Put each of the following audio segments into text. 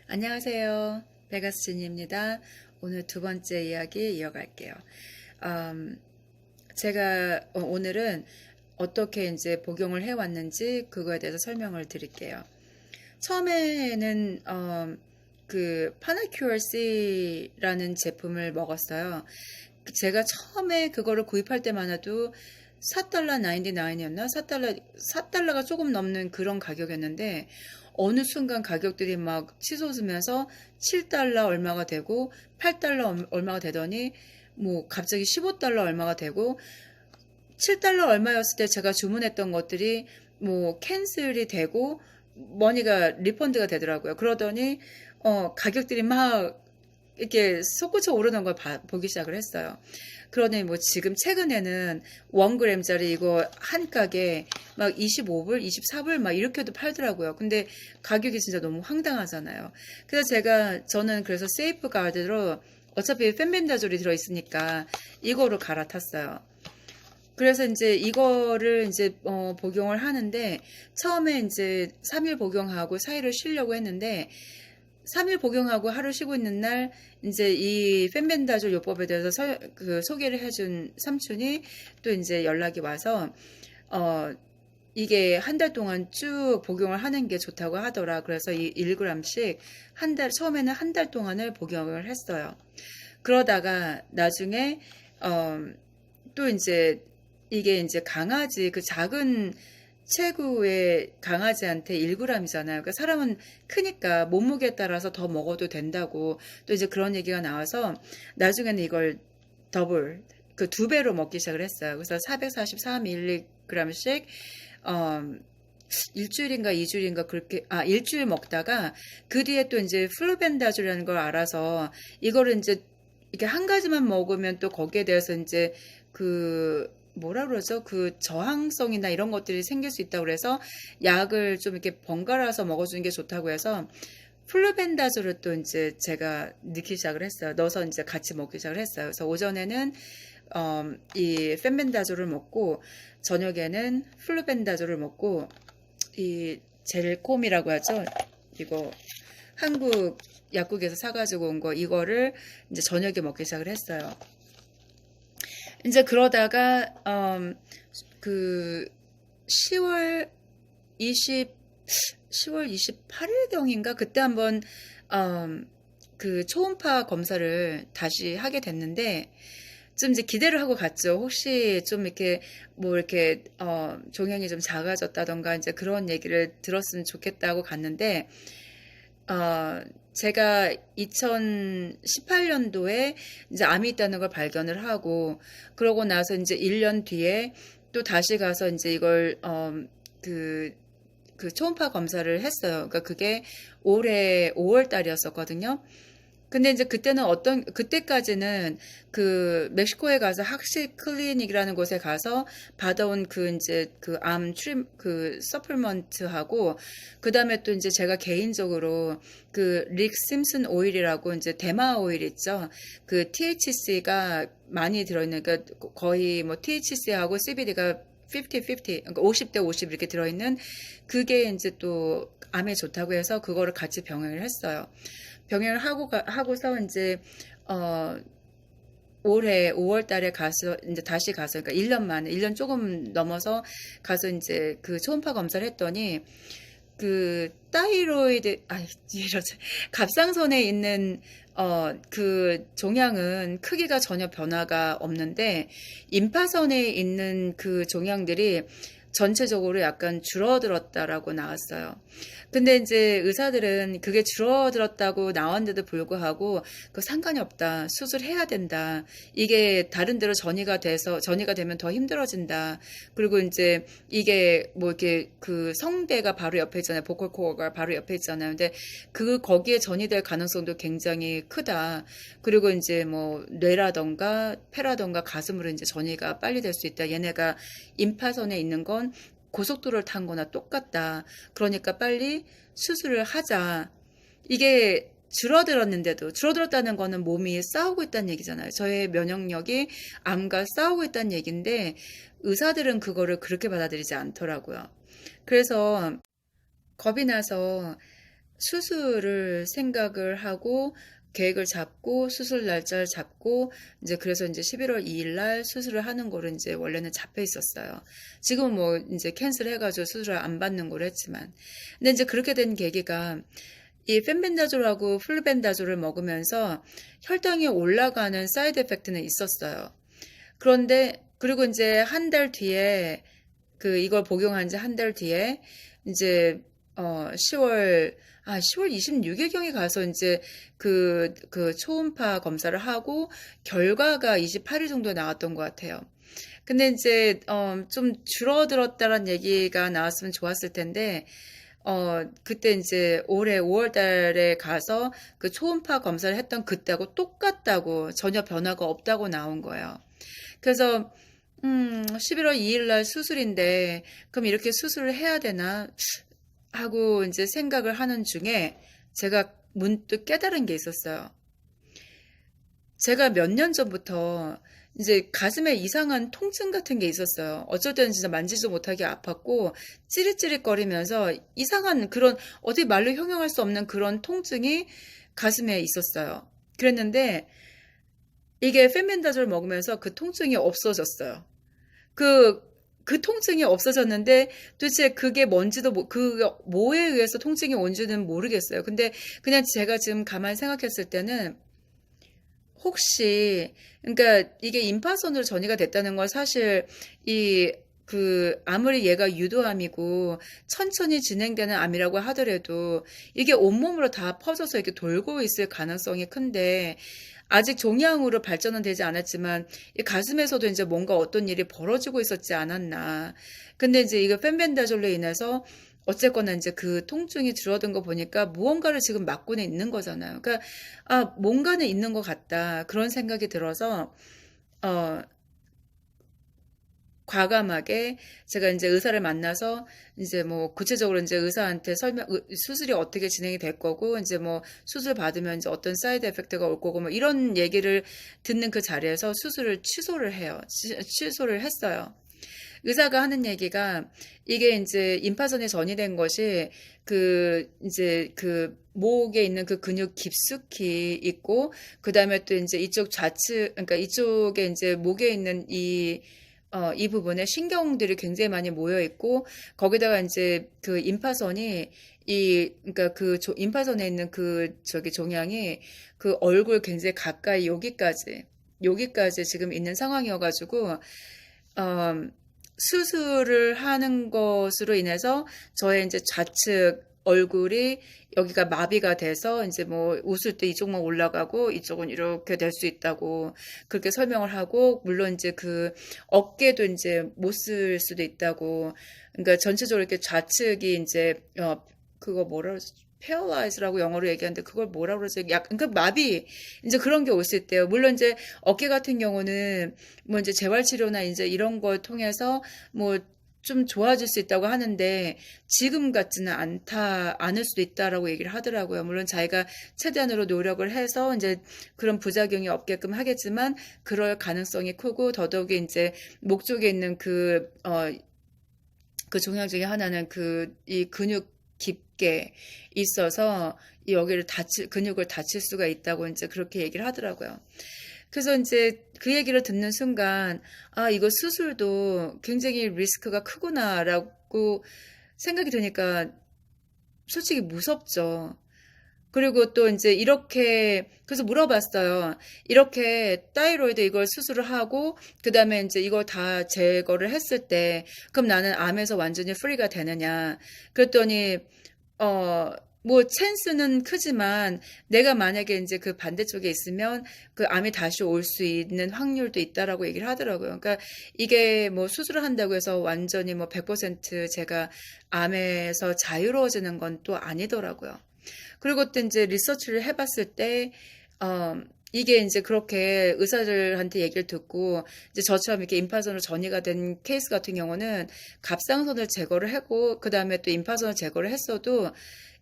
안녕하세요. 베가스진입니다. 오늘 두 번째 이야기 이어갈게요. 음, 제가 오늘은 어떻게 이제 복용을 해왔는지 그거에 대해서 설명을 드릴게요. 처음에는 그 파나큐어 C라는 제품을 먹었어요. 제가 처음에 그거를 구입할 때만 해도 4달러 99이었나? 4달러가 조금 넘는 그런 가격이었는데 어느 순간 가격들이 막 치솟으면서 7달러 얼마가 되고 8달러 얼마가 되더니 뭐 갑자기 15달러 얼마가 되고 7달러 얼마였을 때 제가 주문했던 것들이 뭐 캔슬이 되고 머니가 리펀드가 되더라고요. 그러더니 가격들이 막 이렇게 솟구쳐 오르는 걸 보기 시작을 했어요. 그러니 뭐 지금 최근에는 1g짜리 이거 한 가게 막 25불, 24불 막 이렇게도 팔더라고요. 근데 가격이 진짜 너무 황당하잖아요. 그래서 저는 그래서 세이프 가드로 어차피 펜벤다졸이 들어있으니까 이거로 갈아탔어요. 그래서 이제 이거를 이제 복용을 하는데 처음에 이제 3일 복용하고 4일을 쉬려고 했는데 3일 복용하고 하루 쉬고 있는 날 이제 이 펜벤다졸 요법에 대해서 소개를 해준 삼촌이 또 이제 연락이 와서 이게 한 달 동안 쭉 복용을 하는 게 좋다고 하더라. 그래서 이 1g씩 처음에는 한 달 동안을 복용을 했어요. 그러다가 나중에 또 이제 이게 이제 강아지 그 작은 체구의 강아지한테 1g이잖아요. 그러니까 사람은 크니까 몸무게에 따라서 더 먹어도 된다고 또 이제 그런 얘기가 나와서 나중에는 이걸 더블 그 두 배로 먹기 시작을 했어요. 그래서 444mg씩 일주일인가 이주일인가 그렇게 일주일 먹다가 그 뒤에 또 이제 플루벤다졸이라는 걸 알아서 이거를 이제 이렇게 한 가지만 먹으면 또 거기에 대해서 이제 그 뭐라 그러죠? 그 저항성이나 이런 것들이 생길 수 있다고 그래서 약을 좀 이렇게 번갈아서 먹어주는 게 좋다고 해서 플루벤다졸을 또 이제 제가 넣기 시작을 했어요. 넣어서 이제 같이 먹기 시작을 했어요. 그래서 오전에는 이 펜벤다졸을 먹고 저녁에는 플루벤다졸을 먹고 이 젤콤이라고 하죠. 이거 한국 약국에서 사가지고 온 거 이거를 이제 저녁에 먹기 시작을 했어요. 이제 그러다가 그 10월 28일경인가 그때 한번 그 초음파 검사를 다시 하게 됐는데 좀 이제 기대를 하고 갔죠. 혹시 좀 이렇게 뭐 이렇게 종양이 좀 작아졌다던가 이제 그런 얘기를 들었으면 좋겠다고 갔는데 제가 2018년도에 이제 암이 있다는 걸 발견을 하고, 그러고 나서 이제 1년 뒤에 또 다시 가서 이제 이걸, 그 초음파 검사를 했어요. 그러니까 그게 올해 5월 달이었었거든요. 근데 이제 그때까지는 그 멕시코에 가서 학식 클리닉이라는 곳에 가서 받아온 그 이제 그 서플먼트하고 그 다음에 또 이제 제가 개인적으로 그 릭 심슨 오일이라고 이제 대마 오일 있죠. 그 THC가 많이 들어있는, 그러니까 거의 뭐 THC하고 CBD가 50-50, 그러니까 50대 50 이렇게 들어있는 그게 이제 또 암에 좋다고 해서 그거를 같이 병행을 했어요. 병행을 하고서 이제 올해 5월 달에 가서 이제 다시 가서 그러니까 1년 만에 1년 조금 넘어서 가서 이제 그 초음파 검사를 했더니 그 타이로이드 이러지 갑상선에 있는 그 종양은 크기가 전혀 변화가 없는데 임파선에 있는 그 종양들이 전체적으로 약간 줄어들었다라고 나왔어요. 근데 이제 의사들은 그게 줄어들었다고 나왔는데도 불구하고 그 상관이 없다. 수술해야 된다. 이게 다른 데로 전이가 되면 더 힘들어진다. 그리고 이제 이게 뭐 이렇게 그 성대가 바로 옆에 있잖아요. 보컬 코어가 바로 옆에 있잖아요. 근데 거기에 전이 될 가능성도 굉장히 크다. 그리고 이제 뭐 뇌라던가 폐라던가 가슴으로 이제 전이가 빨리 될 수 있다. 얘네가 임파선에 있는 건 고속도로를 탄 거나 똑같다. 그러니까 빨리 수술을 하자. 이게 줄어들었다는 거는 몸이 싸우고 있다는 얘기잖아요. 저의 면역력이 암과 싸우고 있다는 얘기인데 의사들은 그거를 그렇게 받아들이지 않더라고요. 그래서 겁이 나서 수술을 생각을 하고 계획을 잡고 수술 날짜를 잡고 이제 그래서 이제 11월 2일 날 수술을 하는 거로 이제 원래는 잡혀 있었어요. 지금은 뭐 이제 캔슬 해가지고 수술을 안 받는 거로 했지만. 근데 이제 그렇게 된 계기가 이 펜벤다졸하고 플루벤다졸을 먹으면서 혈당이 올라가는 사이드 에펙트는 있었어요. 그런데 그리고 이제 한 달 뒤에 이걸 복용한 지 한 달 뒤에 이제 10월 26일경에 가서 이제 그 초음파 검사를 하고 결과가 28일 정도에 나왔던 것 같아요. 근데 이제 좀 줄어들었다는 얘기가 나왔으면 좋았을 텐데 그때 이제 올해 5월 달에 가서 그 초음파 검사를 했던 그때하고 똑같다고 전혀 변화가 없다고 나온 거예요. 그래서 11월 2일 날 수술인데 그럼 이렇게 수술을 해야 되나 하고 이제 생각을 하는 중에 제가 문득 깨달은 게 있었어요. 제가 몇 년 전부터 이제 가슴에 이상한 통증 같은 게 있었어요. 어쩔 때는 진짜 만지지도 못하게 아팠고 찌릿찌릿거리면서 이상한 그런 어디 말로 형용할 수 없는 그런 통증이 가슴에 있었어요. 그랬는데 이게 펜벤다졸 먹으면서 그 통증이 없어졌어요. 그 통증이 없어졌는데 도대체 그게 뭔지도 뭐에 의해서 통증이 온지는 모르겠어요. 근데 그냥 제가 지금 가만히 생각했을 때는 혹시 그러니까 이게 임파선으로 전이가 됐다는 건 사실 아무리 얘가 유도암이고 천천히 진행되는 암이라고 하더라도 이게 온몸으로 다 퍼져서 이렇게 돌고 있을 가능성이 큰데 아직 종양으로 발전은 되지 않았지만 이 가슴에서도 이제 뭔가 어떤 일이 벌어지고 있었지 않았나. 근데 이제 이거 펜벤다졸로 인해서 어쨌거나 이제 그 통증이 줄어든 거 보니까 무언가를 지금 막고는 있는 거잖아요. 그러니까 뭔가는 있는 것 같다. 그런 생각이 들어서 어 과감하게 제가 이제 의사를 만나서 이제 뭐 구체적으로 이제 의사한테 수술이 어떻게 진행이 될 거고 이제 뭐 수술 받으면 이제 어떤 사이드 에펙트가 올 거고 뭐 이런 얘기를 듣는 그 자리에서 수술을 취소를 해요. 취소를 했어요. 의사가 하는 얘기가 이게 이제 임파선이 전이된 것이 이제 목에 있는 그 근육 깊숙이 있고 그다음에 또 이제 이쪽 좌측 그러니까 이쪽에 이제 목에 있는 이 부분에 신경들이 굉장히 많이 모여 있고 거기다가 이제 그 임파선이 그러니까 임파선에 있는 종양이 그 얼굴 굉장히 가까이 여기까지 지금 있는 상황이어가지고 수술을 하는 것으로 인해서 저의 이제 좌측 얼굴이 여기가 마비가 돼서 이제 뭐 웃을 때 이쪽만 올라가고 이쪽은 이렇게 될 수 있다고 그렇게 설명을 하고 물론 이제 그 어깨도 이제 못 쓸 수도 있다고 그러니까 전체적으로 이렇게 좌측이 이제 그거 뭐라 그러지? paralyze라고 영어로 얘기하는데 그걸 뭐라 그러지? 그러니까 마비 이제 그런 게 올 수 있대요. 물론 이제 어깨 같은 경우는 뭐 이제 재활치료나 이제 이런 걸 통해서 뭐 좀 좋아질 수 있다고 하는데 지금 같지는 않을 수도 있다라고 얘기를 하더라고요. 물론 자기가 최대한으로 노력을 해서 이제 그런 부작용이 없게끔 하겠지만 그럴 가능성이 크고 더더욱이 이제 목 쪽에 있는 그 종양 중에 하나는 이 근육 깊게 있어서 여기를 근육을 다칠 수가 있다고 이제 그렇게 얘기를 하더라고요. 그래서 이제 그 얘기를 듣는 순간, 이거 수술도 굉장히 리스크가 크구나라고 생각이 드니까 솔직히 무섭죠. 그리고 또 이제 그래서 물어봤어요. 이렇게 타이로이드 이걸 수술을 하고, 그 다음에 이제 이걸 다 제거를 했을 때, 그럼 나는 암에서 완전히 프리가 되느냐. 그랬더니, 뭐 찬스는 크지만 내가 만약에 이제 그 반대쪽에 있으면 그 암이 다시 올 수 있는 확률도 있다라고 얘기를 하더라고요. 그러니까 이게 뭐 수술을 한다고 해서 완전히 뭐 100% 제가 암에서 자유로워지는 건 또 아니더라고요. 그리고 또 이제 리서치를 해봤을 때 이게 이제 그렇게 의사들한테 얘기를 듣고 이제 저처럼 이렇게 임파선으로 전이가 된 케이스 같은 경우는 갑상선을 제거를 하고 그 다음에 또 임파선을 제거를 했어도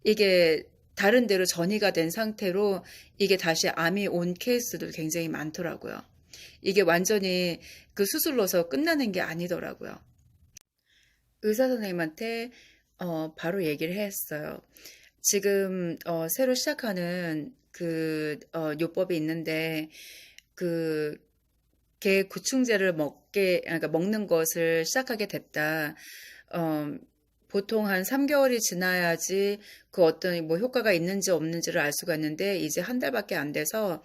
이게 다른 데로 전이가 된 상태로 이게 다시 암이 온 케이스도 굉장히 많더라고요. 이게 완전히 그 수술로서 끝나는 게 아니더라고요. 의사 선생님한테 바로 얘기를 했어요. 지금 새로 시작하는 그 요법이 있는데 그 개 구충제를 그러니까 먹는 것을 시작하게 됐다. 어, 보통 한 3개월이 지나야지 그 어떤 뭐 효과가 있는지 없는지를 알 수가 있는데 이제 한 달밖에 안 돼서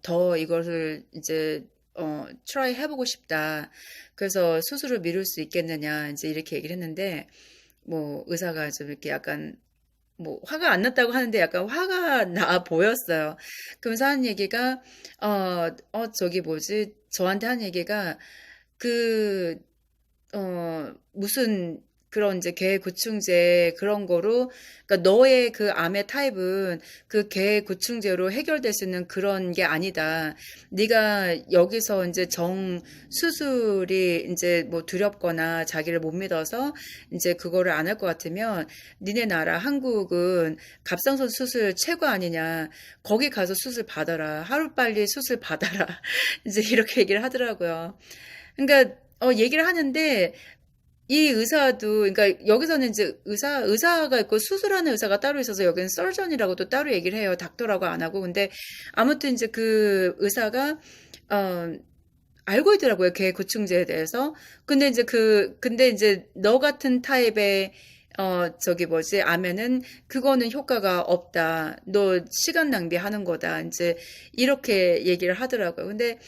더 이것을 이제 트라이 해보고 싶다. 그래서 수술을 미룰 수 있겠느냐 이제 이렇게 얘기를 했는데 뭐 의사가 좀 이렇게 약간 뭐 화가 안 났다고 하는데 약간 화가 나 보였어요. 그러면서 하는 얘기가 저기 뭐지? 저한테 하는 얘기가 그 무슨 그런 이제 개 구충제 그런 거로, 그러니까 너의 그 암의 타입은 그 개 구충제로 해결될 수 있는 그런 게 아니다. 네가 여기서 이제 수술이 이제 뭐 두렵거나 자기를 못 믿어서 이제 그거를 안 할 것 같으면 니네 나라 한국은 갑상선 수술 최고 아니냐. 거기 가서 수술 받아라. 하루빨리 수술 받아라. 이제 이렇게 얘기를 하더라고요. 그러니까 얘기를 하는데 이 의사도, 그러니까 여기서는 이제 의사가 있고 수술하는 의사가 따로 있어서 여기는 서전이라고 또 따로 얘기를 해요. 닥터라고 안 하고. 근데 아무튼 이제 그 의사가, 알고 있더라고요. 개 구충제에 대해서. 근데 이제 너 같은 타입의, 저기 뭐지, 암에는 그거는 효과가 없다. 너 시간 낭비하는 거다. 이제 이렇게 얘기를 하더라고요. 근데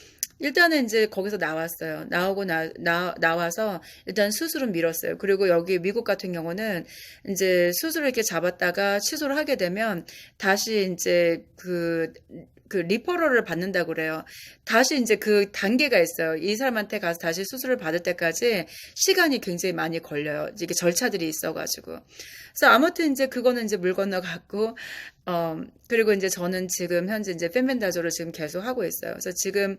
일단은 이제 거기서 나왔어요. 나와서 일단 수술은 미뤘어요. 그리고 여기 미국 같은 경우는 이제 수술을 이렇게 잡았다가 취소를 하게 되면 다시 이제 그 리퍼럴을 받는다고 그래요. 다시 이제 그 단계가 있어요. 이 사람한테 가서 다시 수술을 받을 때까지 시간이 굉장히 많이 걸려요. 이게 절차들이 있어가지고. 그래서 아무튼 이제 그거는 이제 물 건너갔고, 그리고 이제 저는 지금 현재 이제 펜벤다조를 지금 계속 하고 있어요. 그래서 지금,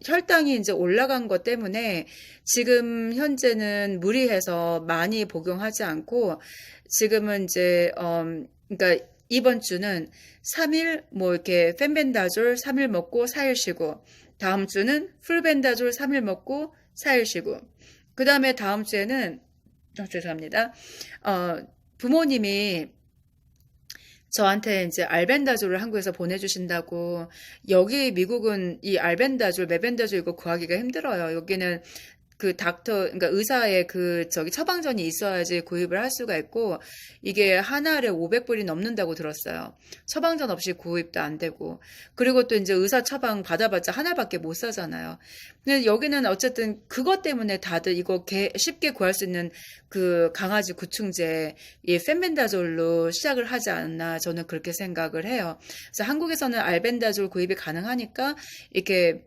혈당이 이제 올라간 것 때문에 지금 현재는 무리해서 많이 복용하지 않고 지금은 이제, 그러니까 이번 주는 3일 뭐 이렇게 펜벤다졸 3일 먹고 4일 쉬고, 다음 주는 풀벤다졸 3일 먹고 4일 쉬고, 그 다음에 다음 주에는 죄송합니다. 부모님이 저한테 이제 알벤다졸을 한국에서 보내주신다고. 여기 미국은 이 알벤다졸, 메벤다졸 이거 구하기가 힘들어요. 여기는 그 그러니까 의사의 그 저기 처방전이 있어야지 구입을 할 수가 있고, 이게 한 알에 500불이 넘는다고 들었어요. 처방전 없이 구입도 안 되고. 그리고 또 이제 의사 처방 받아봤자 한 알밖에 못 사잖아요. 근데 여기는 어쨌든 그것 때문에 다들 이거 쉽게 구할 수 있는 그 강아지 구충제, 이 펜벤다졸로 시작을 하지 않나 저는 그렇게 생각을 해요. 그래서 한국에서는 알벤다졸 구입이 가능하니까 이렇게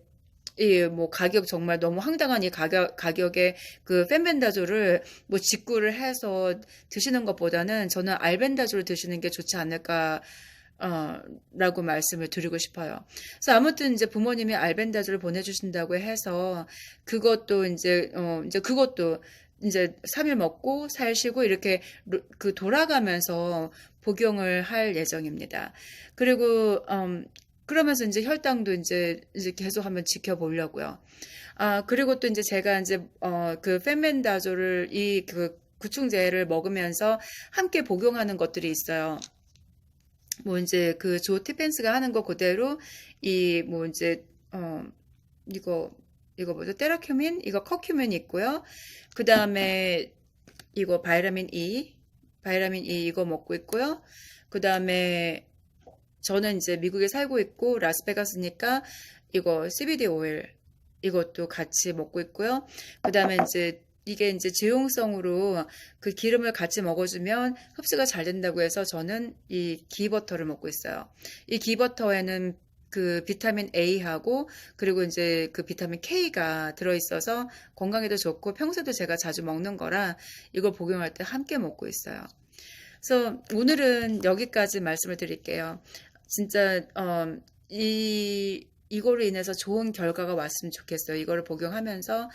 뭐 가격 정말 너무 황당한 이 가격에 그 펜벤다졸을 뭐 직구를 해서 드시는 것보다는 저는 알벤다졸을 드시는 게 좋지 않을까 라고 말씀을 드리고 싶어요. 그래서 아무튼 이제 부모님이 알벤다졸을 보내주신다고 해서 그것도 이제 그것도 이제 3일 먹고 4일 쉬고 이렇게 그 돌아가면서 복용을 할 예정입니다. 그리고 그러면서 이제 혈당도 이제 계속 한번 지켜보려고요. 그리고 또 이제 제가 이제 그 펜벤다졸을 그 구충제를 먹으면서 함께 복용하는 것들이 있어요. 뭐 이제 그 조 티펜스가 하는 거 그대로 뭐 이제 이거 뭐죠? 테라큐민, 이거 커큐민이 있고요. 그 다음에 이거 바이라민 E 이거 먹고 있고요. 그 다음에 저는 이제 미국에 살고 있고 라스베가스니까 이거 CBD 오일 이것도 같이 먹고 있고요. 그 다음에 이게 이제 제용성으로 그 기름을 같이 먹어주면 흡수가 잘 된다고 해서 저는 이 기버터를 먹고 있어요. 이 기버터에는 그 비타민 A하고 그리고 이제 그 비타민 K가 들어있어서 건강에도 좋고 평소에도 제가 자주 먹는 거라 이걸 복용할 때 함께 먹고 있어요. 그래서 오늘은 여기까지 말씀을 드릴게요. 진짜 이거로 인해서 좋은 결과가 왔으면 좋겠어요. 이거를 복용하면서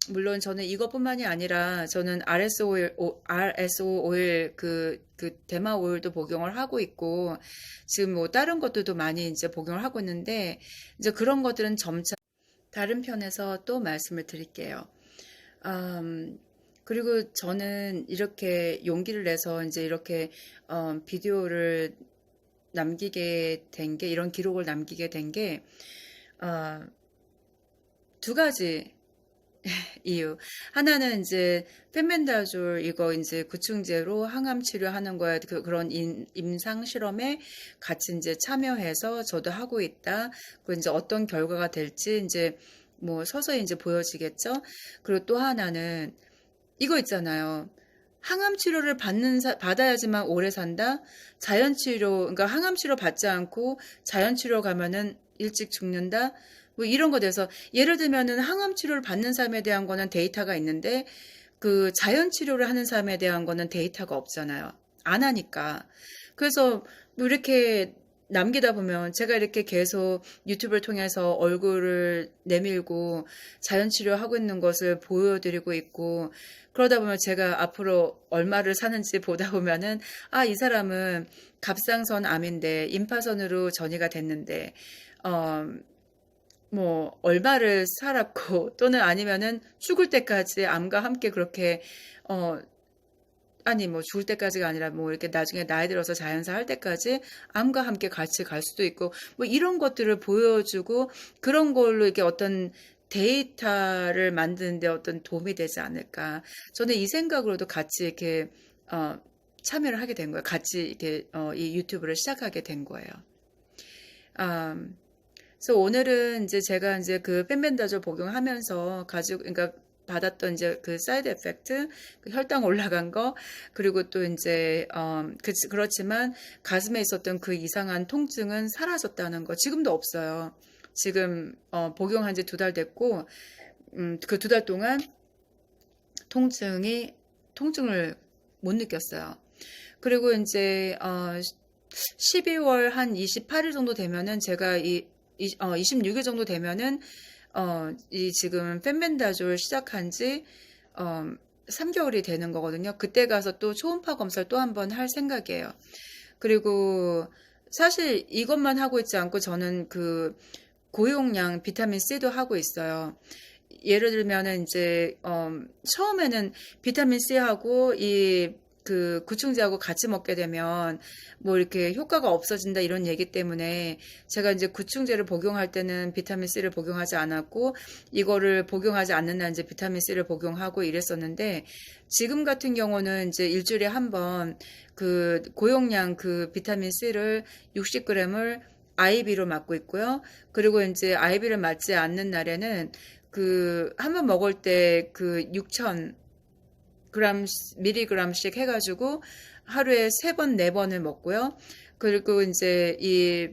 물론 저는 이것뿐만이 아니라 저는 RSO 오일 그 대마 오일도 복용을 하고 있고 지금 뭐 다른 것들도 많이 이제 복용을 하고 있는데 이제 그런 것들은 점차 다른 편에서 또 말씀을 드릴게요. 그리고 저는 이렇게 용기를 내서 이제 이렇게 비디오를 남기게 된 게, 이런 기록을 남기게 된 게, 어, 두 가지 이유. 하나는 이제 펜멘다졸 이거 이제 구충제로 항암 치료하는 거에 그런 임상 실험에 같이 이제 참여해서 저도 하고 있다. 그 이제 어떤 결과가 될지 이제 뭐 서서히 이제 보여지겠죠. 그리고 또 하나는 이거 있잖아요. 항암 치료를 받아야지만 오래 산다. 자연 치료, 그러니까 항암 치료 받지 않고 자연 치료 가면은 일찍 죽는다. 뭐 이런 거 돼서 예를 들면은 항암 치료를 받는 사람에 대한 거는 데이터가 있는데 그 자연 치료를 하는 사람에 대한 거는 데이터가 없잖아요. 안 하니까. 그래서 뭐 이렇게 남기다 보면 제가 이렇게 계속 유튜브를 통해서 얼굴을 내밀고 자연 치료하고 있는 것을 보여드리고 있고 그러다 보면 제가 앞으로 얼마를 사는지 보다 보면은 아, 이 사람은 갑상선 암인데 임파선으로 전이가 됐는데 어, 뭐 얼마를 살았고 또는 아니면은 죽을 때까지 암과 함께 그렇게 어 아니 뭐 죽을 때까지가 아니라 뭐 이렇게 나중에 나이 들어서 자연사 할 때까지 암과 함께 같이 갈 수도 있고 뭐 이런 것들을 보여주고 그런 걸로 이렇게 어떤 데이터를 만드는데 어떤 도움이 되지 않을까. 저는 이 생각으로도 같이 이렇게 어 참여를 하게 된 거예요. 같이 이렇게 이 유튜브를 시작하게 된 거예요. 음, 그래서 오늘은 이제 제가 이제 그 펜벤다졸 복용하면서 가지고, 그러니까 받았던 이제 그 사이드 에펙트, 그 혈당 올라간 거, 그리고 또 이제, 그렇지만 가슴에 있었던 그 이상한 통증은 사라졌다는 거, 지금도 없어요. 지금, 복용한 지 2달 됐고, 그 2달 동안 통증을 못 느꼈어요. 그리고 이제, 12월 한 28일 정도 되면은 제가 26일 정도 되면은 이 지금 펜벤다졸 시작한 지 3개월이 되는 거거든요. 그때 가서 또 초음파 검사를 또 한번 할 생각이에요. 그리고 사실 이것만 하고 있지 않고 저는 그 고용량 비타민 C도 하고 있어요. 예를 들면은 이제 처음에는 비타민 C하고 이 그 구충제하고 같이 먹게 되면 뭐 이렇게 효과가 없어진다 이런 얘기 때문에 제가 이제 구충제를 복용할 때는 비타민 C를 복용하지 않았고 이거를 복용하지 않는 날 이제 비타민 C를 복용하고 이랬었는데 지금 같은 경우는 이제 일주일에 한 번 그 고용량 그 비타민 C를 60g을 IB로 맞고 있고요. 그리고 이제 IB를 맞지 않는 날에는 그 한 번 먹을 때 그 6,000 그램 미리그램씩 해가지고 하루에 3번, 4번을 먹고요. 그리고 이제 이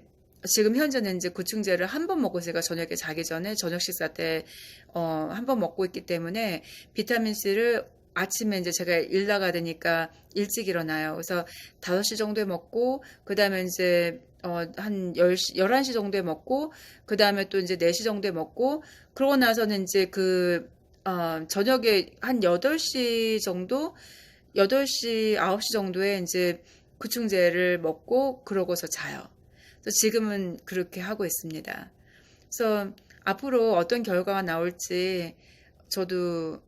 지금 현재는 이제 구충제를 한 번 먹고 제가 저녁에 자기 전에 저녁 식사 때 한 번 먹고 있기 때문에 비타민 C를 아침에 이제 제가 일 나가야 되니까 일찍 일어나요. 그래서 5시 정도에 먹고 그다음에 이제 한 10시, 11시 정도에 먹고 그다음에 또 이제 4시 정도에 먹고 그러고 나서는 이제 저녁에 한 8시 정도, 8시, 9시 정도에 이제 구충제를 먹고 그러고서 자요. 그래서 지금은 그렇게 하고 있습니다. 그래서 앞으로 어떤 결과가 나올지 저도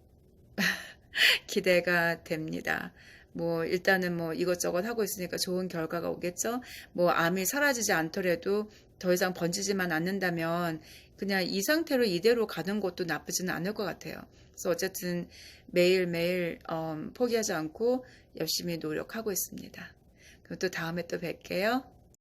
기대가 됩니다. 뭐 일단은 뭐 이것저것 하고 있으니까 좋은 결과가 오겠죠. 뭐 암이 사라지지 않더라도 더 이상 번지지만 않는다면 그냥 이 상태로 이대로 가는 것도 나쁘지는 않을 것 같아요. 그래서 어쨌든 매일매일 포기하지 않고 열심히 노력하고 있습니다. 그럼 또 다음에 또 뵐게요.